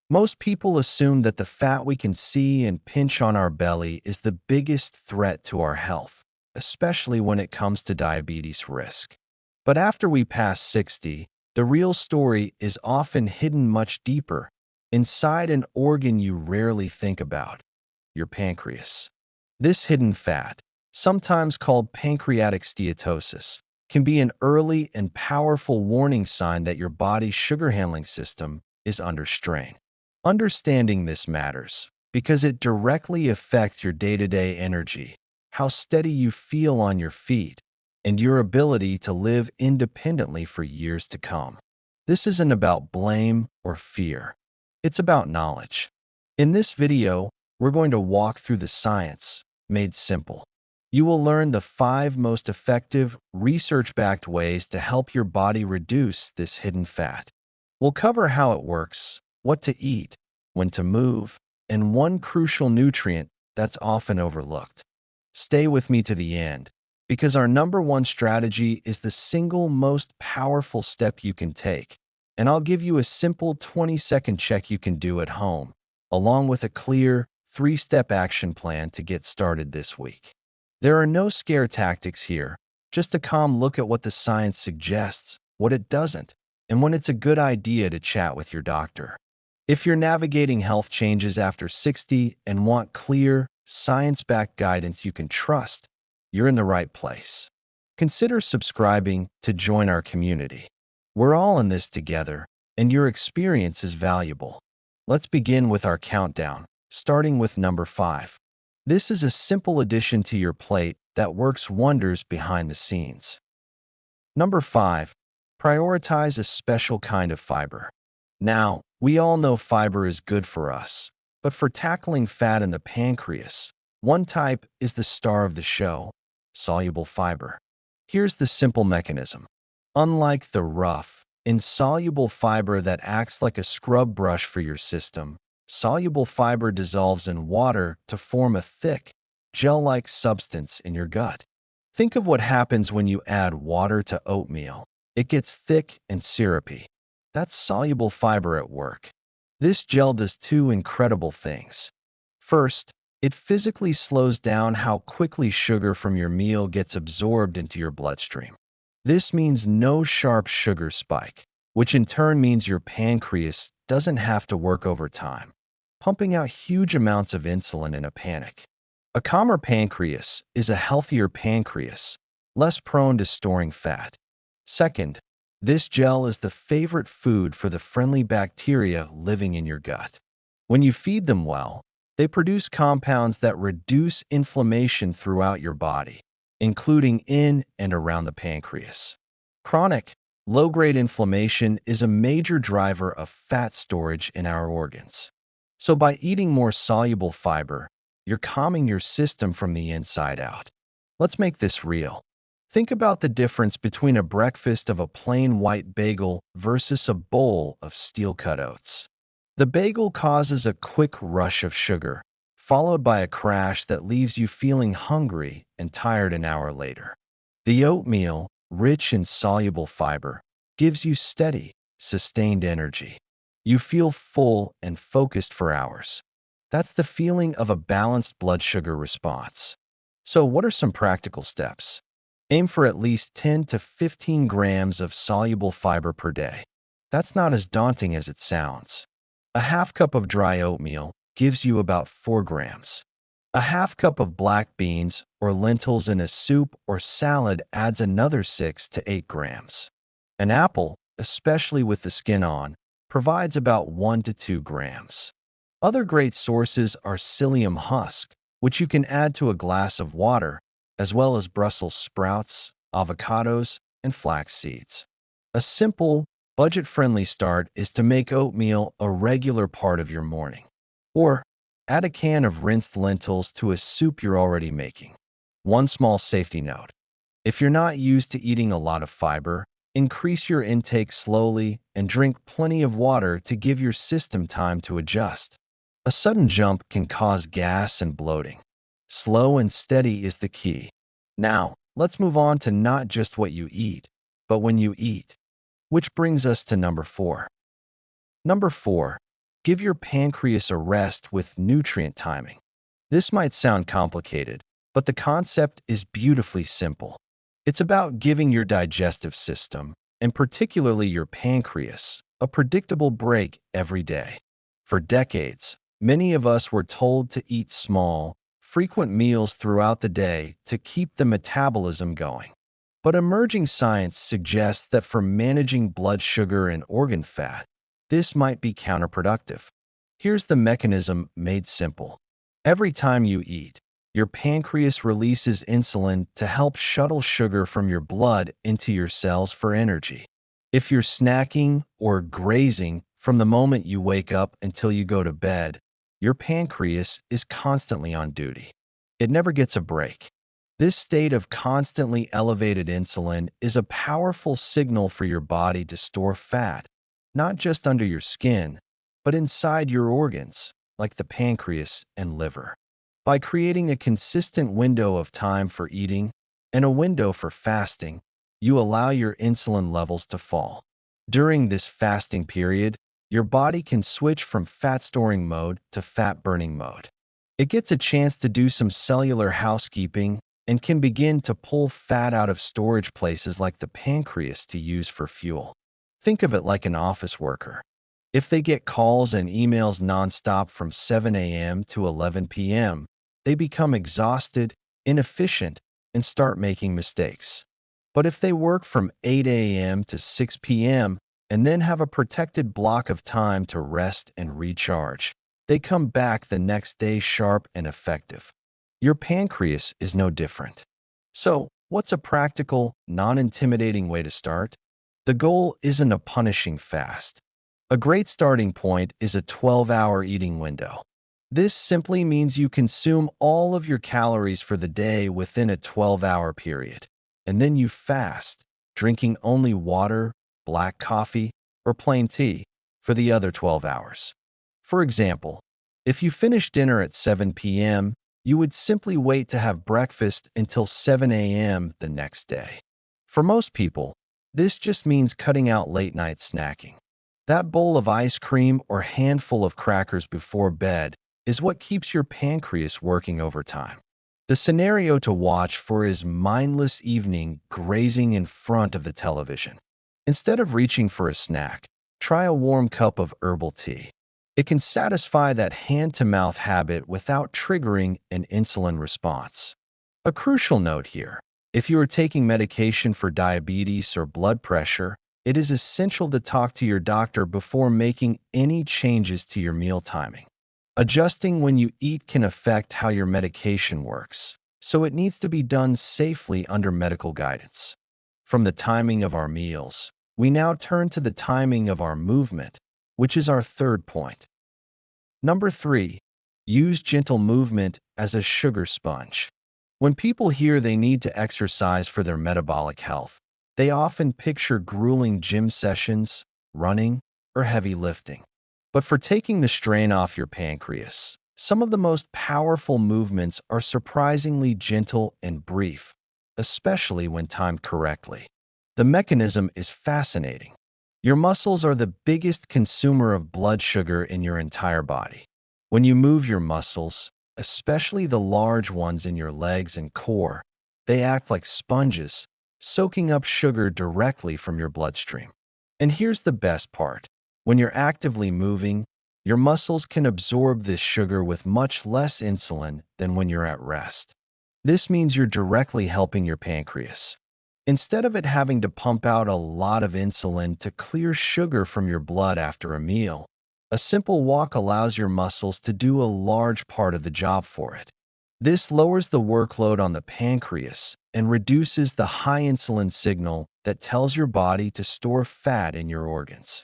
Most people assume that the fat we can see and pinch on our belly is the biggest threat to our health, especially when it comes to diabetes risk. But after we pass 60, the real story is often hidden much deeper, inside an organ you rarely think about, your pancreas. This hidden fat, sometimes called pancreatic steatosis, can be an early and powerful warning sign that your body's sugar handling system is under strain. Understanding this matters because it directly affects your day-to-day energy, how steady you feel on your feet, and your ability to live independently for years to come. This isn't about blame or fear. It's about knowledge. In this video, we're going to walk through the science made simple. You will learn the 5 most effective, research-backed ways to help your body reduce this hidden fat. We'll cover how it works, what to eat, when to move, and one crucial nutrient that's often overlooked. Stay with me to the end, because our number one strategy is the single most powerful step you can take, and I'll give you a simple 20-second check you can do at home, along with a clear 3-step action plan to get started this week. There are no scare tactics here, just a calm look at what the science suggests, what it doesn't, and when it's a good idea to chat with your doctor. If you're navigating health changes after 60 and want clear, science-backed guidance you can trust, you're in the right place. Consider subscribing to join our community. We're all in this together, and your experience is valuable. Let's begin with our countdown, starting with number 5. This is a simple addition to your plate that works wonders behind the scenes. Number 5. Prioritize a special kind of fiber. Now, we all know fiber is good for us, but for tackling fat in the pancreas, one type is the star of the show, soluble fiber. Here's the simple mechanism. Unlike the rough, insoluble fiber that acts like a scrub brush for your system, soluble fiber dissolves in water to form a thick, gel-like substance in your gut. Think of what happens when you add water to oatmeal. It gets thick and syrupy. That's soluble fiber at work. This gel does 2 incredible things. First, it physically slows down how quickly sugar from your meal gets absorbed into your bloodstream. This means no sharp sugar spike, which in turn means your pancreas doesn't have to work overtime, pumping out huge amounts of insulin in a panic. A calmer pancreas is a healthier pancreas, less prone to storing fat. Second, this gel is the favorite food for the friendly bacteria living in your gut. When you feed them well, they produce compounds that reduce inflammation throughout your body, including in and around the pancreas. Chronic, low-grade inflammation is a major driver of fat storage in our organs. So by eating more soluble fiber, you're calming your system from the inside out. Let's make this real. Think about the difference between a breakfast of a plain white bagel versus a bowl of steel-cut oats. The bagel causes a quick rush of sugar, followed by a crash that leaves you feeling hungry and tired an hour later. The oatmeal, rich in soluble fiber, gives you steady, sustained energy. You feel full and focused for hours. That's the feeling of a balanced blood sugar response. So what are some practical steps? Aim for at least 10 to 15 grams of soluble fiber per day. That's not as daunting as it sounds. A half cup of dry oatmeal gives you about 4 grams. A half cup of black beans or lentils in a soup or salad adds another 6 to 8 grams. An apple, especially with the skin on, provides about 1 to 2 grams. Other great sources are psyllium husk, which you can add to a glass of water, as well as Brussels sprouts, avocados, and flax seeds. A simple, budget-friendly start is to make oatmeal a regular part of your morning. Or add a can of rinsed lentils to a soup you're already making. One small safety note. If you're not used to eating a lot of fiber, increase your intake slowly and drink plenty of water to give your system time to adjust. A sudden jump can cause gas and bloating. Slow and steady is the key. Now, let's move on to not just what you eat, but when you eat. Which brings us to number 4. Number 4. give your pancreas a rest with nutrient timing. This might sound complicated, but the concept is beautifully simple. It's about giving your digestive system, and particularly your pancreas, a predictable break every day. For decades, many of us were told to eat small, frequent meals throughout the day to keep the metabolism going. But emerging science suggests that for managing blood sugar and organ fat, this might be counterproductive. Here's the mechanism made simple. Every time you eat, your pancreas releases insulin to help shuttle sugar from your blood into your cells for energy. If you're snacking or grazing from the moment you wake up until you go to bed, your pancreas is constantly on duty. It never gets a break. This state of constantly elevated insulin is a powerful signal for your body to store fat, not just under your skin, but inside your organs, like the pancreas and liver. By creating a consistent window of time for eating and a window for fasting, you allow your insulin levels to fall. During this fasting period, your body can switch from fat-storing mode to fat-burning mode. It gets a chance to do some cellular housekeeping and can begin to pull fat out of storage places like the pancreas to use for fuel. Think of it like an office worker. If they get calls and emails nonstop from 7 a.m. to 11 p.m., they become exhausted, inefficient, and start making mistakes. But if they work from 8 a.m. to 6 p.m. and then have a protected block of time to rest and recharge, they come back the next day sharp and effective. Your pancreas is no different. So, what's a practical, non-intimidating way to start? The goal isn't a punishing fast. A great starting point is a 12-hour eating window. This simply means you consume all of your calories for the day within a 12-hour period, and then you fast, drinking only water, black coffee, or plain tea for the other 12 hours. For example, if you finish dinner at 7 p.m., you would simply wait to have breakfast until 7 a.m. the next day. For most people, this just means cutting out late-night snacking. That bowl of ice cream or handful of crackers before bed is what keeps your pancreas working overtime. The scenario to watch for is mindless evening grazing in front of the television. Instead of reaching for a snack, try a warm cup of herbal tea. It can satisfy that hand-to-mouth habit without triggering an insulin response. A crucial note here: if you are taking medication for diabetes or blood pressure, it is essential to talk to your doctor before making any changes to your meal timing. Adjusting when you eat can affect how your medication works, so it needs to be done safely under medical guidance. From the timing of our meals, we now turn to the timing of our movement, which is our third point. Number 3, use gentle movement as a sugar sponge. When people hear they need to exercise for their metabolic health, they often picture grueling gym sessions, running, or heavy lifting. But for taking the strain off your pancreas, some of the most powerful movements are surprisingly gentle and brief, especially when timed correctly. The mechanism is fascinating. Your muscles are the biggest consumer of blood sugar in your entire body. When you move your muscles, especially the large ones in your legs and core, they act like sponges, soaking up sugar directly from your bloodstream. And here's the best part. When you're actively moving, your muscles can absorb this sugar with much less insulin than when you're at rest. This means you're directly helping your pancreas. Instead of it having to pump out a lot of insulin to clear sugar from your blood after a meal, a simple walk allows your muscles to do a large part of the job for it. This lowers the workload on the pancreas and reduces the high insulin signal that tells your body to store fat in your organs.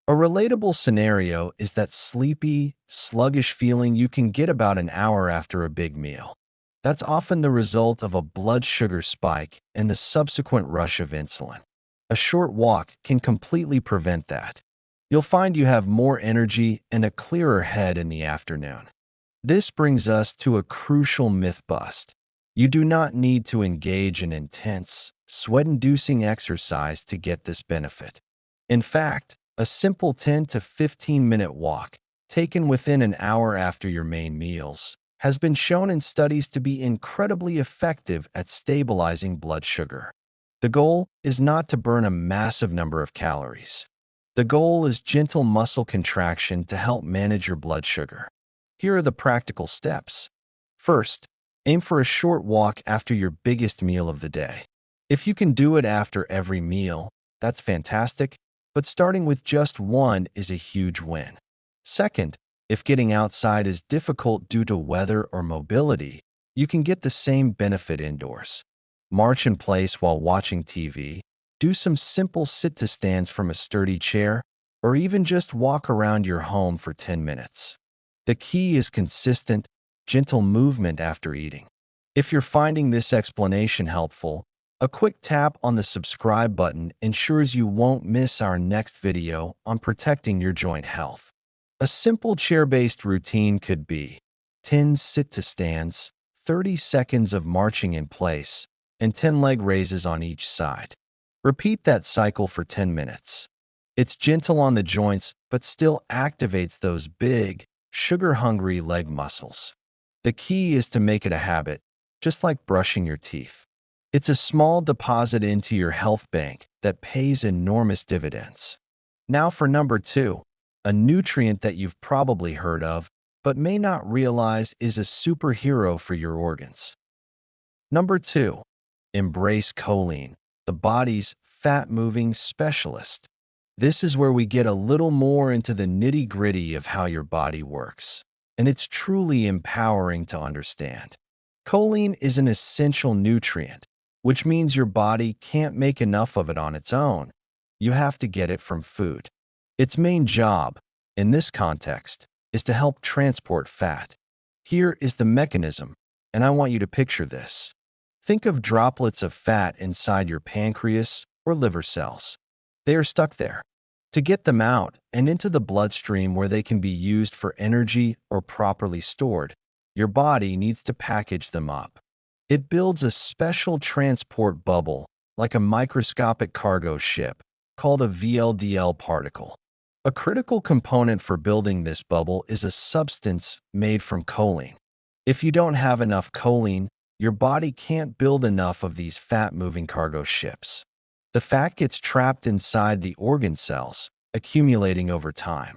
A relatable scenario is that sleepy, sluggish feeling you can get about an hour after a big meal. That's often the result of a blood sugar spike and the subsequent rush of insulin. A short walk can completely prevent that. You'll find you have more energy and a clearer head in the afternoon. This brings us to a crucial myth bust. You do not need to engage in intense, sweat-inducing exercise to get this benefit. In fact, a simple 10 to 15-minute walk taken within an hour after your main meals, has been shown in studies to be incredibly effective at stabilizing blood sugar. The goal is not to burn a massive number of calories. The goal is gentle muscle contraction to help manage your blood sugar. Here are the practical steps. First, aim for a short walk after your biggest meal of the day. If you can do it after every meal, that's fantastic, but starting with just one is a huge win. Second, if getting outside is difficult due to weather or mobility, you can get the same benefit indoors. March in place while watching TV, do some simple sit-to-stands from a sturdy chair, or even just walk around your home for 10 minutes. The key is consistent, gentle movement after eating. If you're finding this explanation helpful, a quick tap on the subscribe button ensures you won't miss our next video on protecting your joint health. A simple chair-based routine could be 10 sit-to-stands, 30 seconds of marching in place, and 10 leg raises on each side. Repeat that cycle for 10 minutes. It's gentle on the joints, but still activates those big, sugar-hungry leg muscles. The key is to make it a habit, just like brushing your teeth. It's a small deposit into your health bank that pays enormous dividends. Now for number 2. A nutrient that you've probably heard of, but may not realize is a superhero for your organs. Number 2. Embrace choline, the body's fat-moving specialist. This is where we get a little more into the nitty-gritty of how your body works, and it's truly empowering to understand. Choline is an essential nutrient, which means your body can't make enough of it on its own. You have to get it from food. Its main job, in this context, is to help transport fat. Here is the mechanism, and I want you to picture this. Think of droplets of fat inside your pancreas or liver cells. They are stuck there. To get them out and into the bloodstream where they can be used for energy or properly stored, your body needs to package them up. It builds a special transport bubble, like a microscopic cargo ship, called a VLDL particle. A critical component for building this bubble is a substance made from choline. If you don't have enough choline, your body can't build enough of these fat-moving cargo ships. The fat gets trapped inside the organ cells, accumulating over time.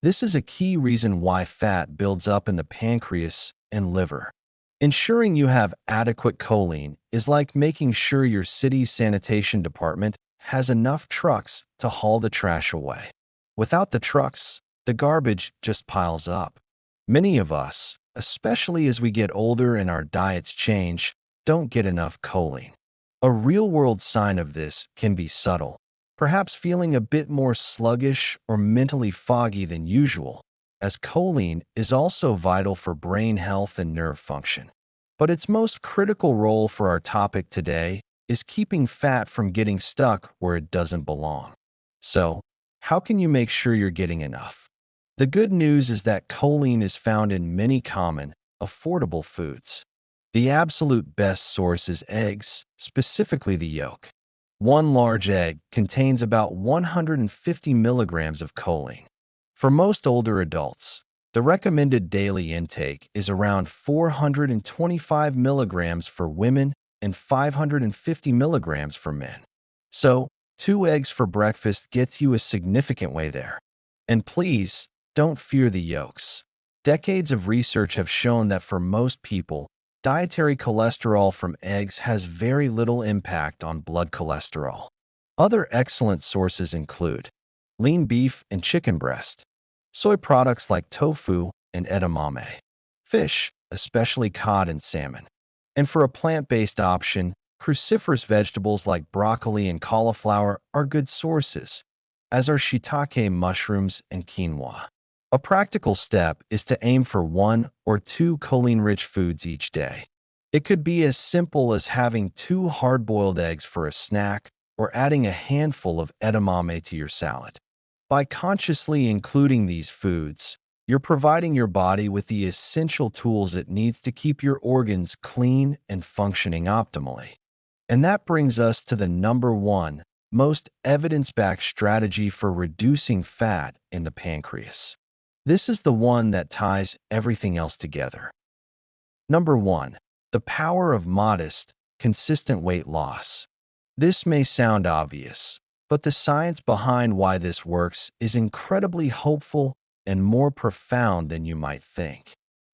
This is a key reason why fat builds up in the pancreas and liver. Ensuring you have adequate choline is like making sure your city's sanitation department has enough trucks to haul the trash away. Without the trucks, the garbage just piles up. Many of us, especially as we get older and our diets change, don't get enough choline. A real-world sign of this can be subtle, perhaps feeling a bit more sluggish or mentally foggy than usual, as choline is also vital for brain health and nerve function. But its most critical role for our topic today is keeping fat from getting stuck where it doesn't belong. So, how can you make sure you're getting enough? The good news is that choline is found in many common, affordable foods. The absolute best source is eggs, specifically the yolk. One large egg contains about 150 milligrams of choline. For most older adults, the recommended daily intake is around 425 milligrams for women and 550 milligrams for men. So, 2 eggs for breakfast gets you a significant way there. And please, don't fear the yolks. Decades of research have shown that for most people, dietary cholesterol from eggs has very little impact on blood cholesterol. Other excellent sources include lean beef and chicken breast, soy products like tofu and edamame, fish, especially cod and salmon. And for a plant-based option, cruciferous vegetables like broccoli and cauliflower are good sources, as are shiitake mushrooms and quinoa. A practical step is to aim for 1 or 2 choline-rich foods each day. It could be as simple as having 2 hard-boiled eggs for a snack or adding a handful of edamame to your salad. By consciously including these foods, you're providing your body with the essential tools it needs to keep your organs clean and functioning optimally. And that brings us to the number 1 most evidence-backed strategy for reducing fat in the pancreas. This is the one that ties everything else together. Number 1. The power of modest, consistent weight loss. This may sound obvious, but the science behind why this works is incredibly hopeful and more profound than you might think.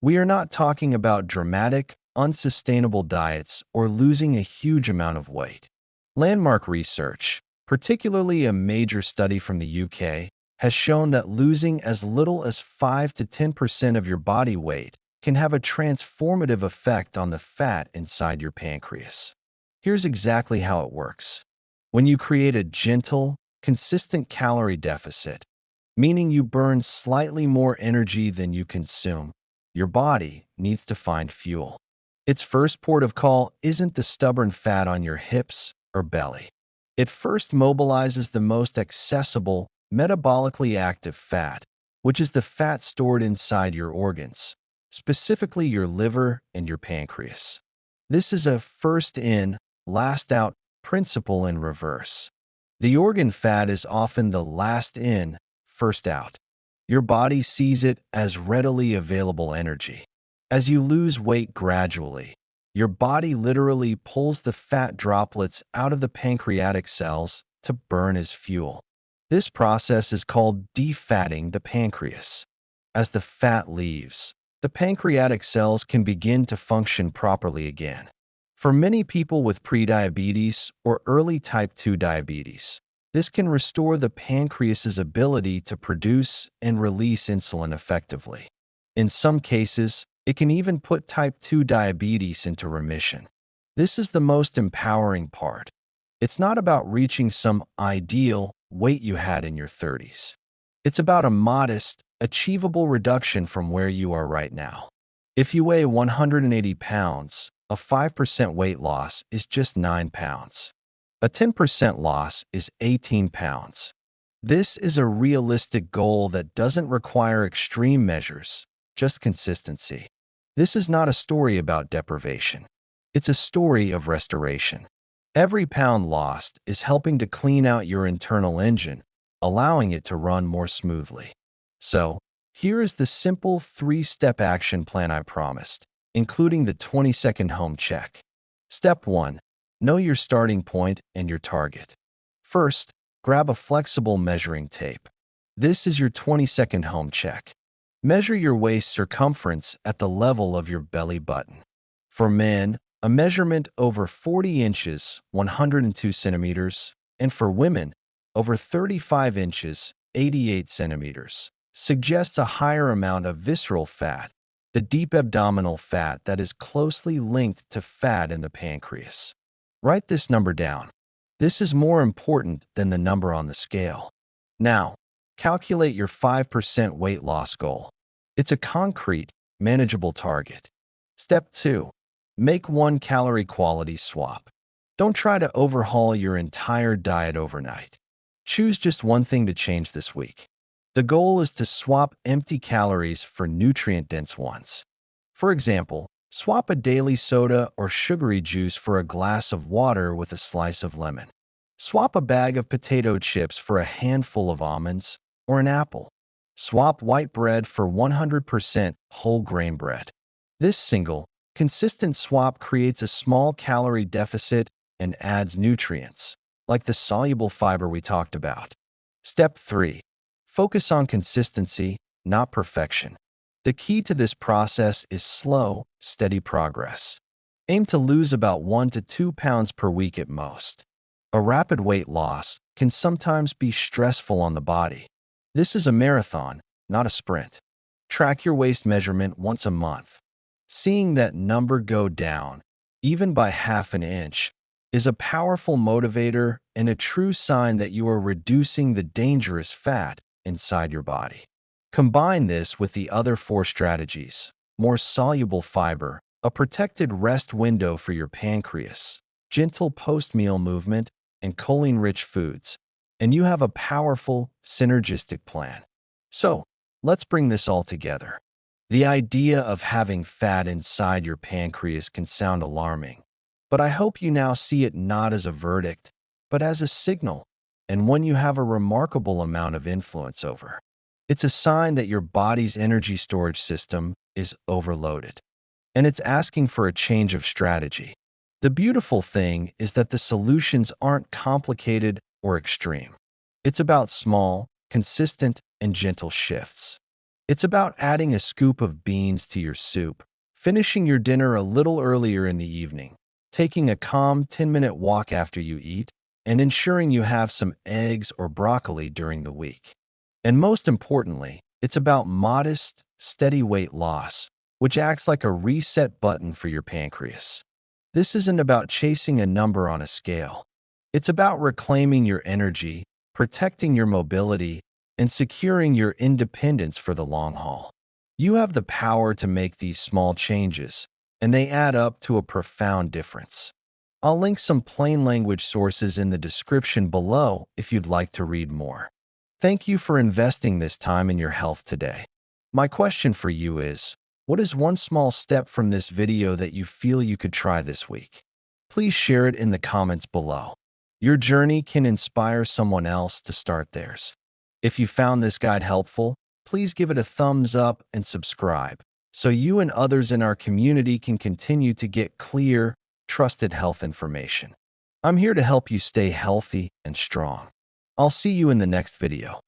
We are not talking about dramatic, unsustainable diets or losing a huge amount of weight. Landmark research, particularly a major study from the UK, has shown that losing as little as 5 to 10% of your body weight can have a transformative effect on the fat inside your pancreas. Here's exactly how it works. When you create a gentle, consistent calorie deficit, meaning you burn slightly more energy than you consume, your body needs to find fuel. Its first port of call isn't the stubborn fat on your hips or belly. It first mobilizes the most accessible, metabolically active fat, which is the fat stored inside your organs, specifically your liver and your pancreas. This is a first in, last out principle in reverse. The organ fat is often the last in, first out. Your body sees it as readily available energy. As you lose weight gradually, your body literally pulls the fat droplets out of the pancreatic cells to burn as fuel. This process is called defatting the pancreas. As the fat leaves, the pancreatic cells can begin to function properly again. For many people with prediabetes or early type 2 diabetes, this can restore the pancreas's ability to produce and release insulin effectively. In some cases, it can even put type 2 diabetes into remission. This is the most empowering part. It's not about reaching some ideal weight you had in your 30s. It's about a modest, achievable reduction from where you are right now. If you weigh 180 pounds, a 5% weight loss is just 9 pounds. A 10% loss is 18 pounds. This is a realistic goal that doesn't require extreme measures, just consistency. This is not a story about deprivation. It's a story of restoration. Every pound lost is helping to clean out your internal engine, allowing it to run more smoothly. So, here is the simple 3-step action plan I promised, including the 20-second home check. Step 1. Know your starting point and your target. First, grab a flexible measuring tape. This is your 20-second home check. Measure your waist circumference at the level of your belly button. For men, a measurement over 40 inches, 102 centimeters, and for women, over 35 inches, 88 centimeters, suggests a higher amount of visceral fat, the deep abdominal fat that is closely linked to fat in the pancreas. Write this number down. This is more important than the number on the scale. Now, calculate your 5% weight loss goal. It's a concrete, manageable target. Step 2. Make 1-calorie quality swap. Don't try to overhaul your entire diet overnight. Choose just one thing to change this week. The goal is to swap empty calories for nutrient-dense ones. For example, swap a daily soda or sugary juice for a glass of water with a slice of lemon. Swap a bag of potato chips for a handful of almonds or an apple. Swap white bread for 100% whole grain bread. This single, consistent swap creates a small calorie deficit and adds nutrients, like the soluble fiber we talked about. Step 3. Focus on consistency, not perfection. The key to this process is slow, steady progress. Aim to lose about 1 to 2 pounds per week at most. A rapid weight loss can sometimes be stressful on the body. This is a marathon, not a sprint. Track your waist measurement once a month. Seeing that number go down, even by half an inch, is a powerful motivator and a true sign that you are reducing the dangerous fat inside your body. Combine this with the other 4 strategies: more soluble fiber, a protected rest window for your pancreas, gentle post-meal movement, and choline-rich foods, and you have a powerful, synergistic plan. So, let's bring this all together. The idea of having fat inside your pancreas can sound alarming, but I hope you now see it not as a verdict, but as a signal, and one you have a remarkable amount of influence over. It's a sign that your body's energy storage system is overloaded, and it's asking for a change of strategy. The beautiful thing is that the solutions aren't complicated or extreme. It's about small, consistent, and gentle shifts. It's about adding a scoop of beans to your soup, finishing your dinner a little earlier in the evening, taking a calm 10-minute walk after you eat, and ensuring you have some eggs or broccoli during the week. And most importantly, it's about modest, steady weight loss, which acts like a reset button for your pancreas. This isn't about chasing a number on a scale. It's about reclaiming your energy, protecting your mobility, and securing your independence for the long haul. You have the power to make these small changes, and they add up to a profound difference. I'll link some plain language sources in the description below if you'd like to read more. Thank you for investing this time in your health today. My question for you is, what is one small step from this video that you feel you could try this week? Please share it in the comments below. Your journey can inspire someone else to start theirs. If you found this guide helpful, please give it a thumbs up and subscribe so you and others in our community can continue to get clear, trusted health information. I'm here to help you stay healthy and strong. I'll see you in the next video.